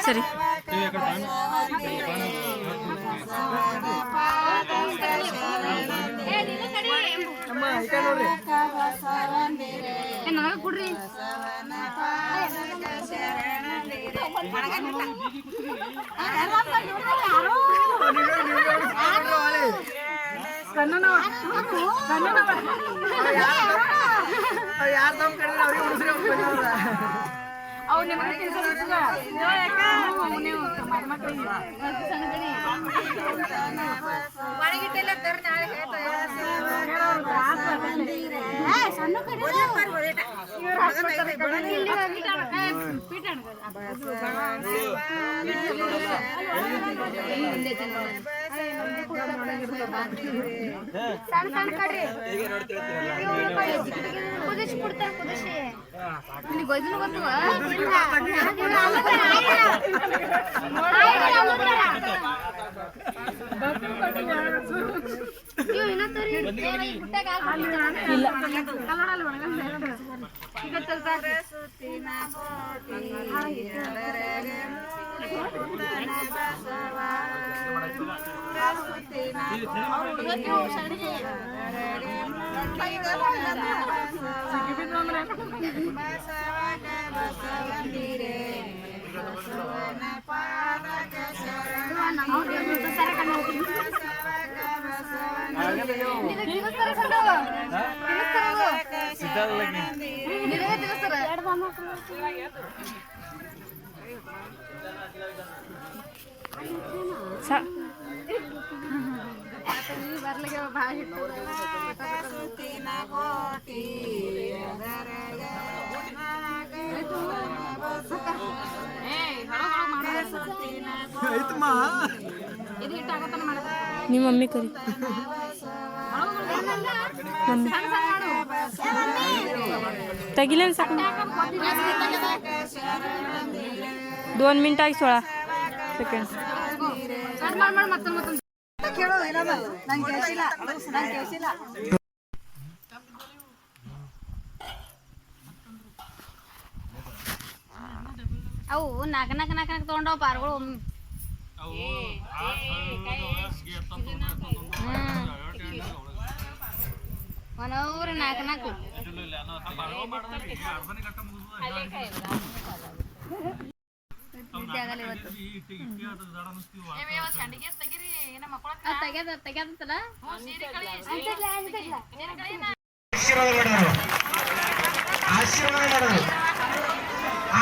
ಸರಿ ನನಗ ಕೊಡ್ರಿ ಯಾರು ತಮ್ಮ ಕಡೆ ಅವ್ರಿಗೆ ಉಳಿಸ್ರಿ ಅವ್ರು ನಿಮಗೆ ಒಳಗಿಟ್ಟೆಲ್ಲ ತರ ನಾಳೆ ಸಣ್ಣ ಸಣ್ಣ ಕಡ್ರಿ ಕುದಿಸಿ ಕೊಡ್ತಾರೆ ಕುದಿಸಿ ನಿನಗೆ ಗೊಜ್ಜು ಗೊತ್ತವ ಬರ್ಲಿಕ್ಕೆ ಭಾಷೆ ನಿಮ್ಮ ಮಮ್ಮಿ ಕರಿ तगिलेन साकून 2 मिनिट आಗಿ 16 सेकंड ಅವು ನಾಕ ನಾಕ ನಾಕ ತಗೊಂಡವ ಪಾರ್ಗಳು ಮನೋರು ನಾಲ್ಕು ನಾಲ್ಕು ತೆಗ್ಯಾದತ್ತಲ್ಲ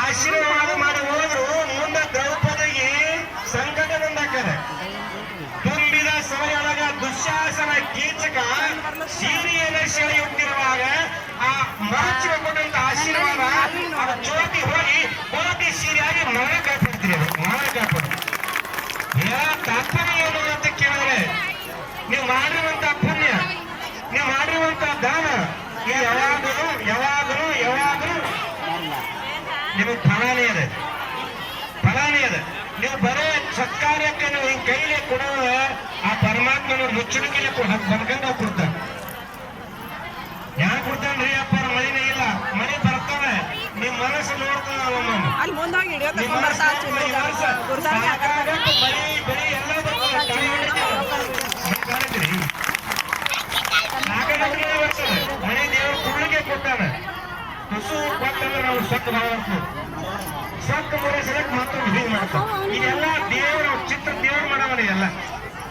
ಆಶೀರ್ವಾದ ಮಾಡಿ ಹೋದ್ರು ಮುಂದೆ ದ್ರೌಪದಿಗೆ ಸಂಕಟ ಬಂದಾಕರೆ ತುಂಬಿದ ಸಮಯೊಳಗ ದುಶ್ಯಾಸನ ಕೀಚಕ ಸೀರೆಯನ್ನು ಸೆಳೆ ಹುಟ್ಟಿರುವಾಗ ಆ ಮರಚಿ ಕೊಟ್ಟಂತ ಆಶೀರ್ವಾದ ಅದು ಜ್ಯೋತಿ ಹೋಗಿ ಕೋಟಿ ಸೀರೆಯಾಗಿ ಮರಣ ಕಾಪಾಡ್ತೀರಿ ಮರಣ ಕಾಪಾಡ್ತೀರಿ ತಾತ್ಪರ್ಯ ಏನು ಅಂತ ಕೇಳಿದ್ರೆ ನೀವು ಮಾಡಿರುವಂತ ಪುಣ್ಯ ನೀವು ಮಾಡಿರುವಂತ ದಾನ ಇದು ಯಾವಾಗಲೂ ಯಾವಾಗಲೂ ಯಾವಾಗಲೂ ನಿಮಗೆ ಫಲಾನೇ ಇದೆ ಫಲಾನೇ ಇದೆ ನೀವು ಬರೇ ಸತ್ಕಾರ್ಯಕ್ಕೆ ನೀವು ಹಿಂಗ್ ಕೈಲಿ ಕೊಡುವ ಆ ಪರಮಾತ್ಮನ ಮುಚ್ಚಣಿಕೆಲೆ ಬಂದ್ಕಂಡ ಕೊಡ್ತಾನೆ ಯಾಕೆ ಕೊಡ್ತಾನ್ರಿ ಅಪ್ಪ ಮಳಿನೇ ಇಲ್ಲ ಮಳಿ ಬರ್ತವೆ ನಿಮ್ ಮನಸ್ಸು ನೋಡ್ತಾನ ಮಳಿ ಬೆಳಿ ಎಲ್ಲ ಬರ್ತದೆ ಮಳಿ ದೇವರು ಕುಡ್ಲಿಕ್ಕೆ ಕೊಡ್ತಾನೆ ತುಸು ಕೊಟ್ಟಂದ್ರೆ ನಾವು ಸತ್ತು ಬರ್ತದೆ ಸತ್ತು ಮುರಿಸಲಕ್ಕೆ ಮಾತ್ರ ಹಿಂಗ್ ಮಾಡ್ತಾನೆ ಇದೆಲ್ಲ ದೇವರ ಚಿತ್ರ ದೇವ್ರು ಮಾಡವನ ಎಲ್ಲ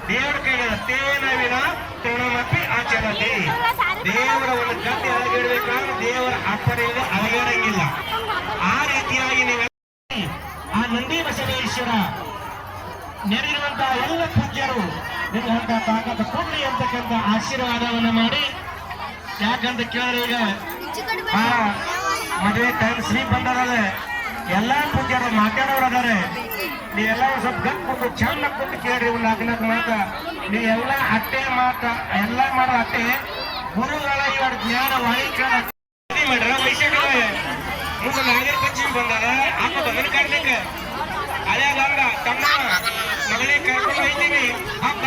ದೇವರ ಕೈಗೆ ತೇನವಿನ ತೃಣಮಪಿ ಆಚರತೆ ದೇವರ ಒಂದು ಕತೆ ಅಳಗಿಡ್ಬೇಕಾದ್ರೆ ದೇವರ ಅಪ್ಪಣೆಯಿಂದ ಅಳಗಾಡಂಗಿಲ್ಲ ಆ ರೀತಿಯಾಗಿ ನೀವು ಆ ನಂದಿ ಬಸವೇಶ್ವರ ನೆರೆದಿರುವಂತಹ ಎಲ್ಲ ಪೂಜ್ಯರು ನಿಮ್ಗೆ ಅಂತ ತಾಕತ್ತು ಕೊಡ್ಲಿ ಅಂತಕ್ಕಂಥ ಆಶೀರ್ವಾದವನ್ನು ಮಾಡಿ ಯಾಕಂತ ಕೇಳಿದ್ರೆ ಈಗ ಆ ಮದುವೆ ಟೈಮ್ ಶ್ರೀ ಬಂದರಲ್ಲೇ ಎಲ್ಲಾ ಪೂಜ್ಯರು ಮಾತಾಡೋರು ಅದಾರೆ ನೀವೆಲ್ಲ ಸ್ವಲ್ಪ ಗಪ್ ಕೊಟ್ಟು ಚಂದ ಕೊಟ್ಟು ಕೇಳ್ರಿ ನಾಲ್ಕು ಮಾತ ನೀವೆಲ್ಲ ಅಟ್ಟೆ ಮಾತ ಎಲ್ಲ ಮಾಡೋ ಅಟ್ಟೆ ಗುರುಗಳ ಇವರ ಜ್ಞಾನ ವಾಣಿಜ್ಯ ಮಾಡ್ರ ವೈಶ್ಯಗಳೇ ಮುಂದೆ ನಾಗರ ಪಂಚಮಿ ಬಂದಾರ ಆತ ಮಗನ ಕಾಡ್ಲಿಕ್ಕೆ ಅದೇ ಗಂಗ ತಮ್ಮ ಮಗನೇ ಕರ್ಕೊಂಡು ಹೋಗ್ತೀನಿ ಹಬ್ಬ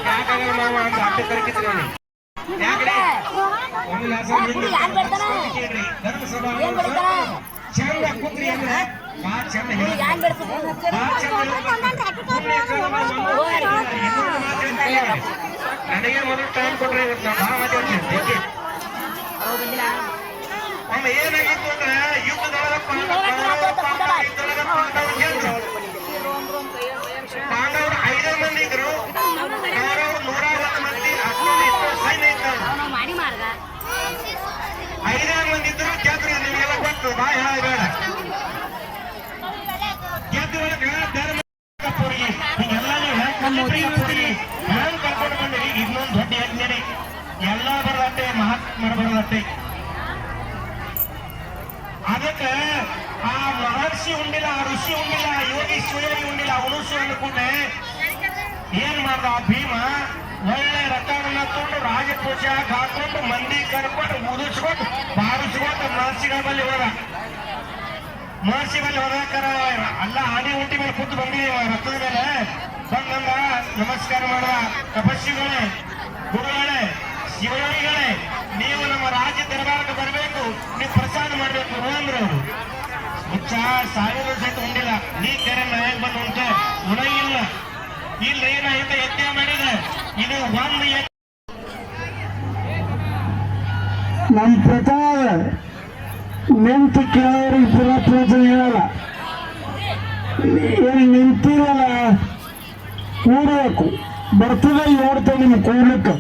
ಯಾಕಂದ್ರೆ ನಾವು ಒಂದು ಅಟ್ಟೆ ಕರ್ಕಿದ್ರಿ ಯಾಕ್ರಿ ಒಂದು ಧರ್ಮಸಭಾ ಚಂದ ಕೂತ್ರಿ ಅಂದ್ರೆ ಭಾಳ ಚಂದ ನನಗೆ ಮೊದಲು ಟೈಮ್ ಕೊಟ್ರೆ ಇವತ್ತು ನಾವು ಭಾಳ ಮಾತಾಡ್ತೀನಿ. ಒಮ್ಮೆ ಏನಾಗಿತ್ತು ಅಂದ್ರೆ ಯುದ್ಧದೊಳಗ ಪಾಂಡವರು 5 ಮಂದಿ ಇದ್ರು, ಕೌರವರು 101 ಮಂದಿ, ಅಷ್ಟು ಸೈನ್ಯ ಇದ್ದಾರೆ. 5 ಮಂದಿ ಇದ್ರು ಗೆದ್ರು. ನಿಮಗೆಲ್ಲ ಗೊತ್ತು, ಬಾ ಹೇಳಬೇಡ. ಗೆದ್ದು ಧರ್ಮ ಹಿಂಗೆಲ್ಲ ಹೆಂಗ್ ಕರ್ಕೊಂಡು ಬಂದಿರಿ. ಇನ್ನೊಂದು ದೊಡ್ಡ ಯಜ್ಞರಿ ಎಲ್ಲ ಬರಲತ್ತೆ, ಮಹಾತ್ಮರ ಬರಲತ್ತೆ. ಅದಕ್ಕೆ ಆ ಮಹರ್ಷಿ ಉಂಡಿಲ್ಲ, ಆ ಋಷಿ ಉಂಡಿಲ್ಲ, ಯೋಗೀಶ್ವರಿ ಉಂಡಿಲ್ಲ, ಉಣುಸು ಅನ್ಕೊಂಡೆ ಏನ್ ಮಾಡ್ದ ಆ ಭೀಮ? ಒಳ್ಳೆ ರಥವನ್ನ ತಗೊಂಡು ರಾಜಪೂಜೆ ಹಾಕೊಂಡು ಮಂದಿ ಕರ್ಕೊಂಡು ಮುದಿಸ್ಕೊಂಡು ಬಾರಿಸ್ಕೊಂಡು ಮಹರ್ಷಿಗಳ ಬಳಿ ಹೋದ. ಮಹರ್ಷಿ ಬಳಿ ಹೋದಾಕರ ಅಲ್ಲ ಆನೆ ಉಂಟಿ ಮೇಲೆ ಕೂತು ಬಂದಿದ್ದೀವ ರಥದ ಮೇಲೆ ಬಂದಂಗ ನಮಸ್ಕಾರ ಮಾಡುವ. ತಪಸ್ವಿಗಳೇ, ಗುರುಗಳೇ, ಶಿವಯೋಗಿಗಳೇ, ನೀವು ನಮ್ಮ ರಾಜ್ಯ ದರ್ಬಾರಕ್ಕೆ ಬರಬೇಕು, ನೀವು ಪ್ರಸಾದ ಮಾಡಬೇಕು ಅಂದ್ರು. ಅವರು ಮುಚ್ಚ 1000 ಸಹಿತ ಉಂಡಿಲ್ಲ. ನೀ ಕೆರೆ ಮನೆಗೆ ಬಂದು ಉಂಟೆ ಉಣಗಿಲ್ಲ. ಇಲ್ಲಿ ಏನಾಯ್ತು? ಯಜ್ಞ ಮಾಡಿದೆ. ಇದು ಒಂದು ನಮ್ಮ ಪ್ರಕಾರ ನಿಂತು ಕೇಳೋರಿಗೆ ಪುನಃ ಪೂಜೆ ಹೇಳಲ್ಲ. ಏನು ನಿಂತಿರಲ್ಲ ಕೂಡಬೇಕು. ಬರ್ತದೆ ನೋಡ್ತೇವೆ ನಿಮ್ಗೆ ಕೂಡ್ಲಿಕ್ಕೆ.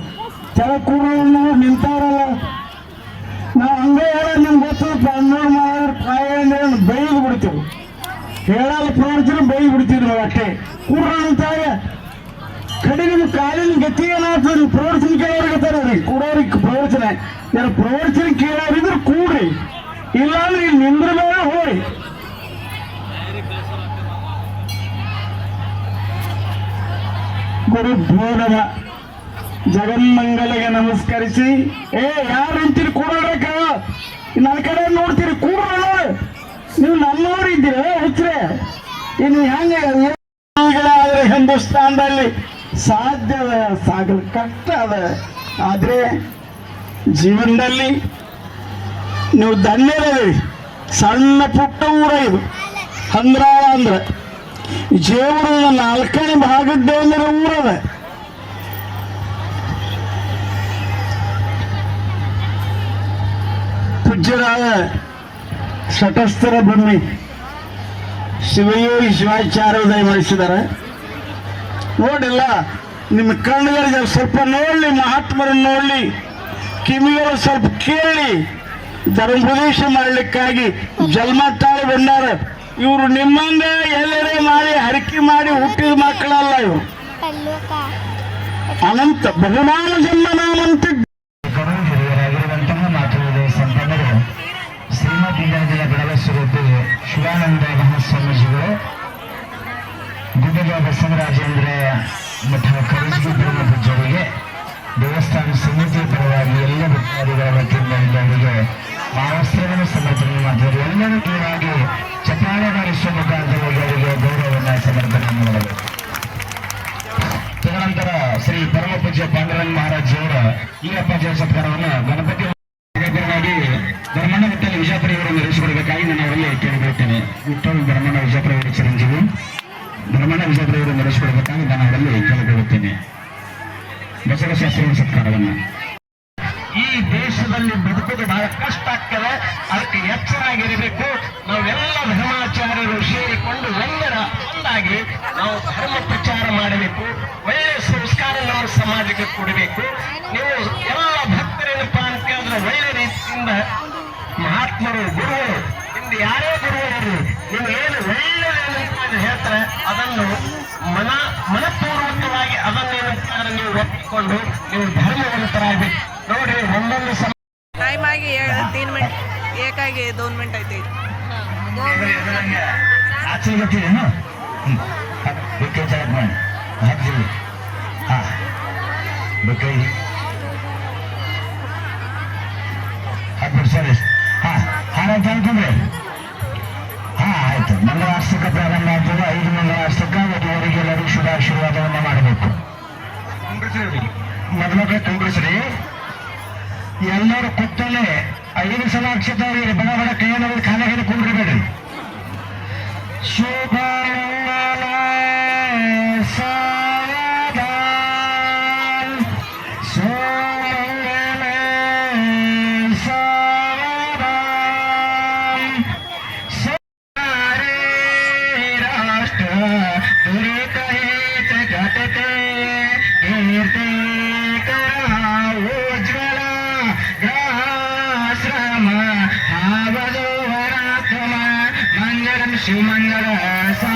ಕೆಲ ಕೂಡೋರು ನಿಂತಾರಲ್ಲ, ನಾವು ಹಂಗೆ ಹೇಳ ನಿಮ್ಗೆ ಗೊತ್ತಪ್ಪ. ಅನ್ನೋರು ಮಾಡಿದ್ರೆ ಕಾಯಿ ಅಂದ್ರೆ ಬೈದು ಬಿಡ್ತೇವೆ. ಹೇಳಲ್ಲ ಪ್ರವಚನ ಬೈದು ಬಿಡ್ತೀವಿ ನಾವು ಅಷ್ಟೇ. ಕೂಡ್ರ ಅಂತಾರೆ ಕಡೆ ನಿಮ್ಮ ಕಾಲಿನ ಗತಿ ಏನಾಗ್ತದೆ? ನೀವು ಪ್ರವಚನ ಕೇಳೋರಿಗೆ ತಾರೆ ಕೂಡೋರಿಗೆ ಪ್ರವಚನ ಯಾರು ಪ್ರವಚನ ಕೇಳೋರಿದ್ರೆ ಕೂಡ್ರಿ, ಇಲ್ಲಾಂದ್ರೆ ಇಲ್ಲಿ ನಿಂದ್ರ ಮೇಲೆ ಹೋರಿ. ಗುರು ಭೋಗವ ಜಗನ್ಮಂಗಲಿಗೆ ನಮಸ್ಕರಿಸಿ, ಯಾರು ನಿಂತೀರಿ ಕೂಡೋಡ್ರಕ್ಕ? ನನ್ನ ಕಡೆ ನೋಡ್ತೀರಿ ಕೂಡ್ರ. ನೀವು ನಮ್ಮವ್ರು ಇದ್ದೀರ ಹುಚ್ಚ್ರೆ. ಇನ್ನು ಹೆಂಗೆ ಆದ್ರೆ ಹಿಂದೂಸ್ತಾನದಲ್ಲಿ ಸಾಧ್ಯದ ಸಾಗಲು ಕಷ್ಟ ಅದ. ಆದ್ರೆ ಜೀವನದಲ್ಲಿ ನೀವು ಧನ್ಯರದಿ. ಸಣ್ಣ ಪುಟ್ಟ ಊರ ಇದು ಹಂದ್ರಾಳ ಅಂದ್ರೆ ಜೇವರ 4ನೇ ಭಾಗದ್ದೇ ಅಂದ್ರೆ ಊರದ. ಪೂಜ್ಯರಾದ ಶಟಸ್ಥರ ಬನ್ನಿ ಶಿವಯೋಗಿ ಶಿವಾಚಾರ್ಯೋದಯ ಮಾಡಿಸಿದ್ದಾರೆ. ನೋಡಿಲ್ಲ ನಿಮ್ಮ ಕಣ್ಣುಗಳಿಗೆ ಸ್ವಲ್ಪ ನೋಡ್ಲಿ, ಮಹಾತ್ಮರನ್ನು ನೋಡ್ಲಿ, ಕಿವಿಗಳು ಸ್ವಲ್ಪ ಕೇಳಿ ಧರ್ಮೋಪದೇಶ ಮಾಡ್ಲಿಕ್ಕಾಗಿ ಜನ್ಮ ತಾಳಿ ಬಂದಾರ. ಇವರು ನಿಮ್ಮಂಗ ಎಲ್ಲರೇ ಮಾಡಿ ಹರಕೆ ಮಾಡಿ ಹುಟ್ಟಿದ ಮಕ್ಕಳಲ್ಲ. ಇವರು ಅನಂತ ಬಹುಮಾನ ಜನ್ಮನಾಮಂತ ಹಿರಿಯರಾಗಿರುವಂತಹ ಮಾತೃ ಸಂಪನ್ನರು ಶ್ರೀಮದ್ದ ಬೆಳಗಸುರದ್ದು ಶಿವಾನಂದ ಮಹಾಸ್ವಾಮೀಜಿಗಳು, ಗುಡ್ಡದ ಬಸವರಾಜೇಂದ್ರ ಮಠ ಕರಿಸಿಗುಡ್ಡ ಪೂಜ್ಯರಿಗೆ, ದೇವಸ್ಥಾನ ಸಮಿತಿ ಪರವಾಗಿ ಎಲ್ಲ ಭಕ್ತಾದಿಗಳ ವತಿಯಿಂದ ಎಲ್ಲರಿಗೆ ಮಹಾವಸ್ತ್ರವನ್ನು ಸಮರ್ಪಣೆ ಮಾಡಿದರು. ಎಲ್ಲರೂ ಜೋರಾಗಿ ಚಪ್ಪಾಳೆ ಬಾರಿಸುವ ಮುಖಾಂತರ ಎಲ್ಲರಿಗೆ ಗೌರವವನ್ನು ಸಮರ್ಪಣೆ ಮಾಡಬೇಕು. ತದನಂತರ ಶ್ರೀ ಪರಮ ಪೂಜ್ಯ ಪಾಂಡುರಂಗ ಮಹಾರಾಜಿಯವರ ಈರಪ್ಪ ಜಯ ಸತ್ಕಾರವನ್ನು ಗಣಪತಿ ಬ್ರಹ್ಮಣ್ಣ ವಿಠಲ ವಿಜಯಪುರ ಇವರನ್ನು ನಡೆಸಿಕೊಡಬೇಕಾಗಿ ನಾನು ಅವರಲ್ಲಿ ಕೇಳಿಕೊಳ್ಳುತ್ತೇನೆ. ವಿಠಲ್ ಬ್ರಹ್ಮಣ್ಣ ವಿಜಯಪುರ ಇವರ ಚಿರಂಜೀವಿ ಬ್ರಹ್ಮಣ್ಣ ವಿಜಯಪುರ ಇವರನ್ನು ನಡೆಸಿಕೊಡಬೇಕಾಗಿ ನಾನು ಅವರಲ್ಲಿ ಕೇಳಿಕೊಳ್ಳುತ್ತೇನೆ ಬಸವಶಾಸ್ತ್ರಿಗಳ ಸತ್ಕಾರವನ್ನು. ಈ ದೇಶದಲ್ಲಿ ಬದುಕೋದು ಬಹಳ ಕಷ್ಟ ಆಗ್ತದೆ. ಅದಕ್ಕೆ ಎಚ್ಚರಾಗಿರಬೇಕು. ನಾವೆಲ್ಲ ಧರ್ಮಾಚಾರ್ಯರು ಸೇರಿಕೊಂಡು ಒಂದಾಗಿ ನಾವು ಧರ್ಮ ಪ್ರಚಾರ ಮಾಡಬೇಕು. ಒಳ್ಳೆಯ ಸಂಸ್ಕಾರ ನಮ್ಮ ಸಮಾಜಕ್ಕೆ ಕೊಡಬೇಕು. ನೀವು ಎಲ್ಲ ಭಕ್ತರೇನಪ್ಪ ಅಂತ ಹೇಳಿದ್ರೆ ಒಳ್ಳೆ ರೀತಿಯಿಂದ ಮಹಾತ್ಮರು, ಗುರುಗಳು, ನಿಮ್ದು ಯಾರೇ ಗುರುವರು ನೀವು ಏನು ಒಳ್ಳೆಯದೇನು ಹೇಳ್ತಾರೆ ಅದನ್ನು ಮನಪೂರ್ವಕವಾಗಿ ಅದನ್ನೇನಂತಾರೆ ನೀವು ಒಪ್ಪಿಕೊಂಡು ನೀವು ಧರ್ಮವಂತರಾಗಬೇಕು. ನೋಡಿ, ಒಂದೊಂದು टाइम आगे 3 मिनट एक आगे 2 मिनट आते ಆಚೆ ಗೊತ್ತಿದೆ ಬೆಕ್ಕೆ ಚಾಲಕ್ ಮಾಡಿ ಹಾಕ್ತೀವಿ. ಹಾ ಬೆಕ್ಕೈ ಹಾಕ್ಬಿಟ್ಟು ಸರಿ. ಹಾರ ಅನ್ಕೊಂಡ್ರಿ. ಆಯ್ತು. ಮಂಗಳಾಷ್ಟಕ ಪ್ರಾರಂಭ ಆಗ್ತದೆ. 5 ಮಂಗಳಾಷ್ಟಕ ಮದುವರಿಗೆ ಎಲ್ಲರಿಗೂ ಶುಭಾಶೀರ್ವಾದವನ್ನು ಮಾಡಬೇಕು. ಮೊದಲಕ್ಕೆ ಕುಂಡ್ರಿಸ್ರಿ. ಎಲ್ಲರೂ ಕೂತಲ್ಲೇ 5 ಸಲ ಅಕ್ಷತೆ ಬಡ ಬಡ ಕೈಯಲ್ಲಿ ಖಾಲಿ ಕುಂಡ್ರಿಬೇಡ್ರಿ. ರಾಮ ಆವದು ವರಾತ್ಮ ಮಂಗಳಂ ಶಿವಮಂಗಳ ಸಾ